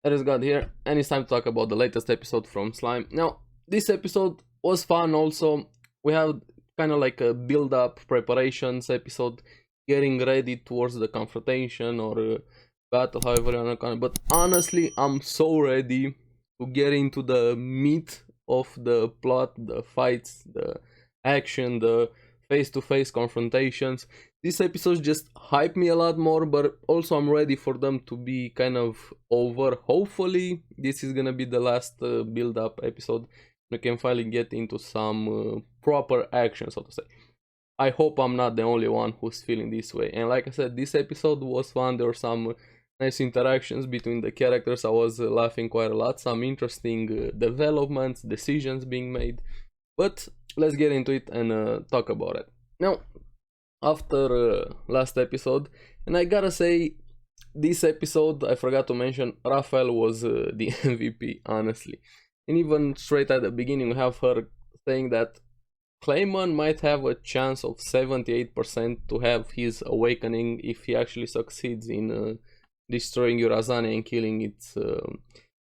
ARESxGOD here, and it's time to talk about the latest episode from Slime. Now, this episode was fun also. We have kind of like a build-up preparations episode, getting ready towards the confrontation or battle, however you wanna call it. But honestly, I'm so ready to get into the meat of the plot, the fights, the action, the face-to-face confrontations. This episode just hyped me a lot more, but also I'm ready for them to be kind of over. Hopefully this is gonna be the last build-up episode. We can finally get into some proper action, so to say. I hope I'm not the only one who's feeling this way. And like I said, this episode was fun. There were some nice interactions between the characters. I was laughing quite a lot. Some interesting developments, decisions being made. But let's get into it and talk about it. Now, after last episode, and I gotta say, this episode, I forgot to mention, Raphael was the MVP, honestly. And even straight at the beginning, we have her saying that Clayman might have a chance of 78% to have his awakening if he actually succeeds in destroying Urazania and killing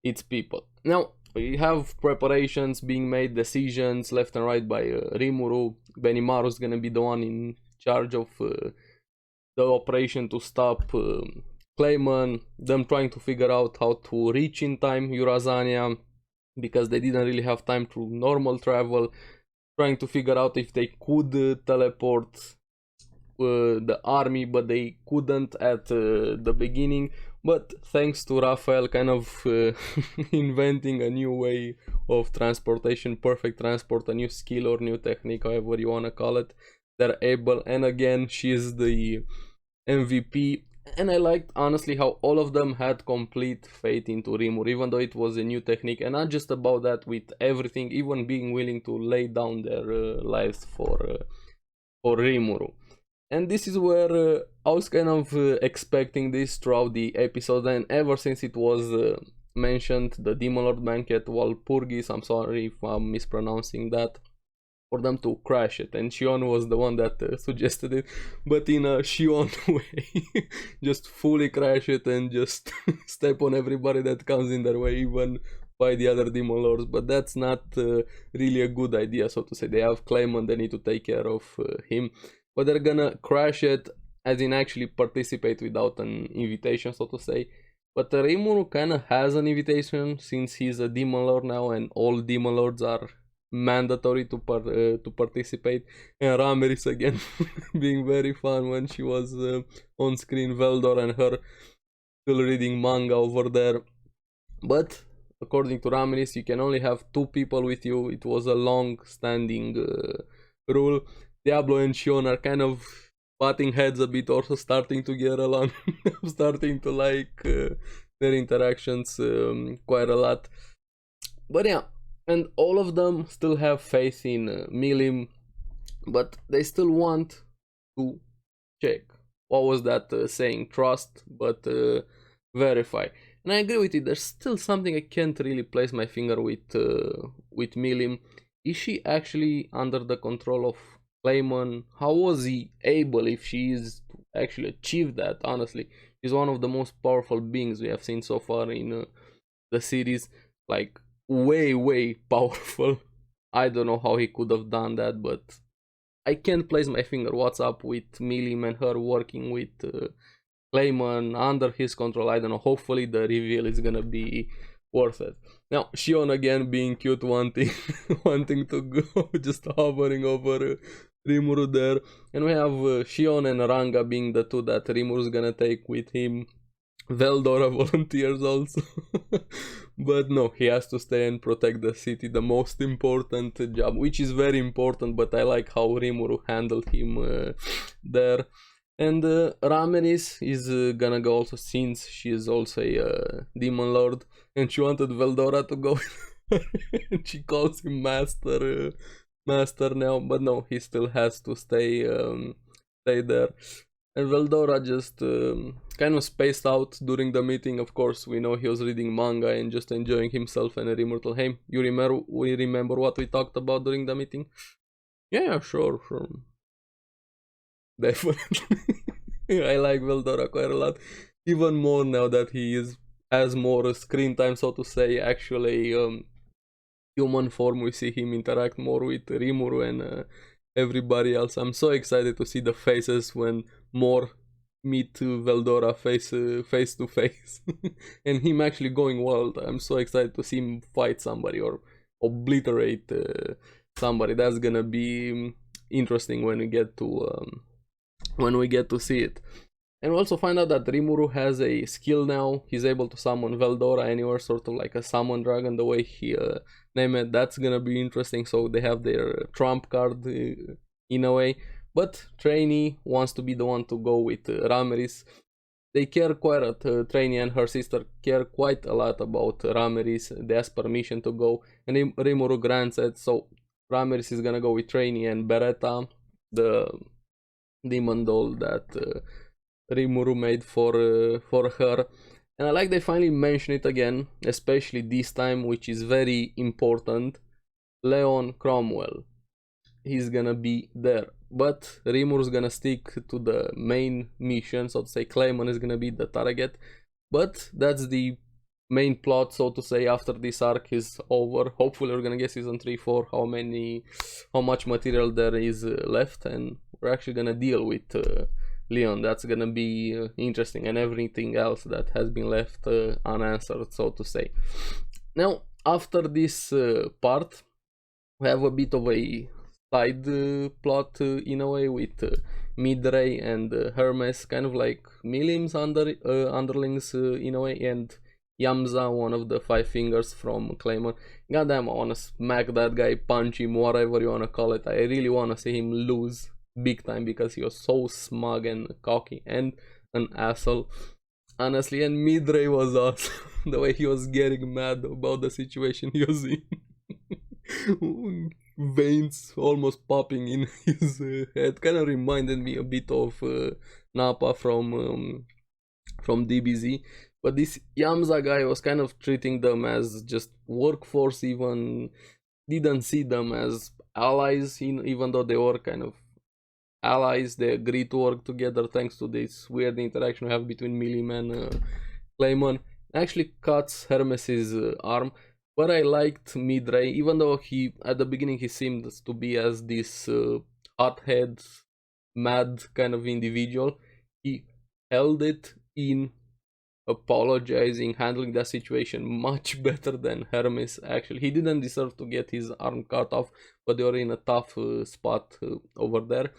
its people. Now, we have preparations being made, decisions left and right by Rimuru. Benimaru is gonna be the one in charge of the operation to stop Clayman, them trying to figure out how to reach in time Urazania, because they didn't really have time to normal travel, trying to figure out if they could teleport the army, but they couldn't at the beginning. But thanks to Raphael kind of inventing a new way of transportation, perfect transport, a new skill or new technique, however you wanna call it, they're able. And again, she's the MVP. And I liked honestly how all of them had complete faith into Rimuru, even though it was a new technique, and not just about that, with everything, even being willing to lay down their lives for Rimuru. And this is where I was kind of expecting this throughout the episode, and ever since it was mentioned, the Demon Lord Banquet, Walpurgis, I'm sorry if I'm mispronouncing that, for them to crash it, and Shion was the one that suggested it, but in a Shion way, just fully crash it and just step on everybody that comes in their way, even by the other Demon Lords. But that's not really a good idea, so to say. They have Clayman, they need to take care of him, but they're gonna crash it, as in actually participate without an invitation, so to say. But Rimuru kinda has an invitation, since he's a Demon Lord now, and all Demon Lords are mandatory to participate. And Ramirez again being very fun when she was on screen, Veldor and her still reading manga over there. But according to Ramirez, you can only have 2 people with you. It was a long standing rule. Diablo and Shion are kind of butting heads a bit, also starting to get along. Starting to like their interactions quite a lot. But yeah, and all of them still have faith in Milim, but they still want to check. What was that saying? Trust, but verify. And I agree with it. There's still something I can't really place my finger with Milim. Is she actually under the control of Clayman? How was he able, if she is, to actually achieve that? Honestly, she's one of the most powerful beings we have seen so far in the series. Like, way powerful. I don't know how he could have done that, but I can't place my finger what's up with Milim and her working with Clayman under his control. I don't know. Hopefully the reveal is gonna be worth it. Now, Shion again being cute, wanting wanting to go, just hovering over Rimuru there. And we have Shion and Ranga being the 2 that Rimuru's gonna take with him. Veldora volunteers also. But no, he has to stay and protect the city, the most important job, which is very important, but I like how Rimuru handled him there. And Ramirez is gonna go also, since she is also a Demon Lord, and she wanted Veldora to go and she calls him Master now, but no, he still has to stay there. And Veldora just kind of spaced out during the meeting. Of course, we know he was reading manga and just enjoying himself. And Rimuru told him, we remember what we talked about during the meeting? Yeah, sure. Definitely. I like Veldora quite a lot. Even more now that he is has more screen time, so to say. Actually, human form, we see him interact more with Rimuru and everybody else. I'm so excited to see the faces when more meet Veldora face to face, and him actually going wild. I'm so excited to see him fight somebody or obliterate somebody. That's gonna be interesting when we get to see it. And we also find out that Rimuru has a skill now. He's able to summon Veldora anywhere, sort of like a summon dragon, the way he named it. That's gonna be interesting. So they have their trump card in a way. But Trainee wants to be the one to go with Ramirez. They care quite a lot. Trainee and her sister care quite a lot about Ramirez. They ask permission to go, and Rimuru grants it. So Ramirez is gonna go with Trainee and Beretta, the demon doll that Rimuru made for her. And I like they finally mention it again, especially this time, which is very important. Leon Cromwell, he's gonna be there, but Rimuru's gonna stick to the main mission, so to say. Claymon is gonna be the target, but that's the main plot, so to say. After this arc is over, hopefully we're gonna get season 3, 4, how much material there is left, and we're actually gonna deal with Leon. That's gonna be interesting, and everything else that has been left unanswered, so to say. Now, after this part, we have a bit of a side plot in a way with Midray and Hermes, kind of like Milim's underlings in a way, and Yamza, one of the 5 fingers from Claymon. Goddamn, I wanna smack that guy, punch him, whatever you wanna call it. I really wanna see him lose big time, because he was so smug and cocky and an asshole, honestly. And Midray was awesome. The way he was getting mad about the situation he was in. Veins almost popping in his head. Kind of reminded me a bit of Nappa from DBZ. But this Yamza guy was kind of treating them as just workforce, even didn't see them as allies, even though they were kind of allies. They agreed to work together thanks to this weird interaction we have between Milim and Claymon. Actually cuts Hermes's arm. But I liked Midray, even though at the beginning he seemed to be as this hothead, mad kind of individual. He held it in, apologizing, handling that situation much better than Hermes. Actually, he didn't deserve to get his arm cut off, but they were in a tough spot over there.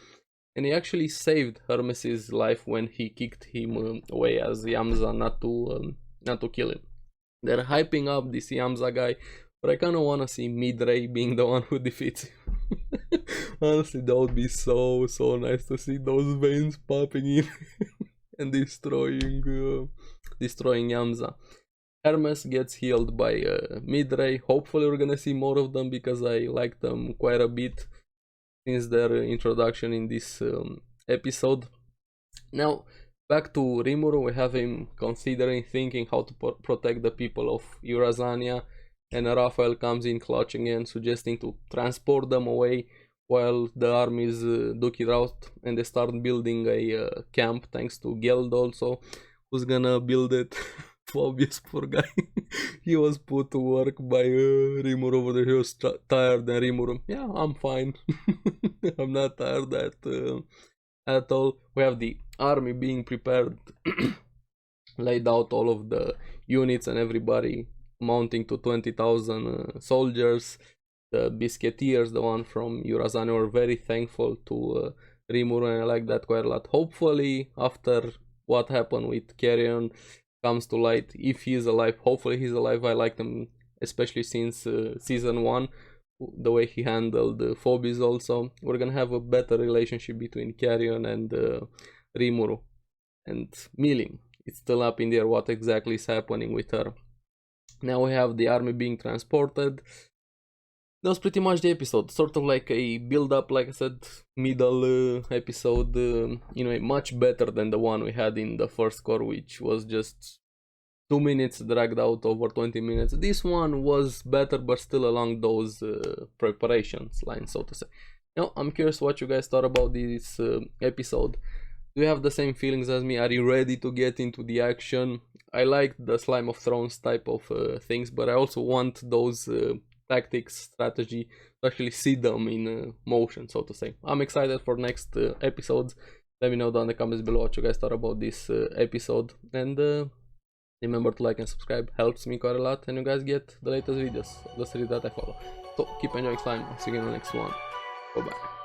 And he actually saved Hermes's life when he kicked him away as Yamza, not to kill him. They're hyping up this Yamza guy, but I kind of want to see Midray being the one who defeats him. Honestly, that would be so nice to see those veins popping in and destroying Yamza. Hermes gets healed by Midray. Hopefully we're gonna see more of them, because I like them quite a bit since their introduction in this episode. Now, back to Rimuru, we have him thinking how to protect the people of Eurasania, and Raphael comes in clutching and suggesting to transport them away while the armies duke it out, and they start building a camp, thanks to Geld also, who's gonna build it. Obvious, poor guy. He was put to work by Rimuru over there. He was tired, and Rimuru, yeah, I'm fine. I'm not tired at all. We have the army being prepared, laid out all of the units and everybody, amounting to 20,000 soldiers. The Biscuiteers, the one from Eurasania, were very thankful to Rimuru, and I like that quite a lot. Hopefully, after what happened with Carrion comes to light, if he is alive, hopefully he's alive. I like him, especially since season 1, the way he handled Phobos also. We're gonna have a better relationship between Carrion and Rimuru. And Milim, it's still up in the air what exactly is happening with her. Now we have the army being transported. That was pretty much the episode, sort of like a build-up, like I said, middle episode, much better than the one we had in the first core, which was just 2 minutes dragged out over 20 minutes. This one was better, but still along those preparations lines, so to say. Now, I'm curious what you guys thought about this episode. Do you have the same feelings as me? Are you ready to get into the action? I like the Slime of Thrones type of things, but I also want those tactics, strategy, to actually see them in motion, so to say. I'm excited for next episodes. Let me know down in the comments below what you guys thought about this episode, and remember to like and subscribe, helps me quite a lot, and you guys get the latest videos of the series that I follow. So keep enjoying slime, I'll see you in the next one. Bye bye.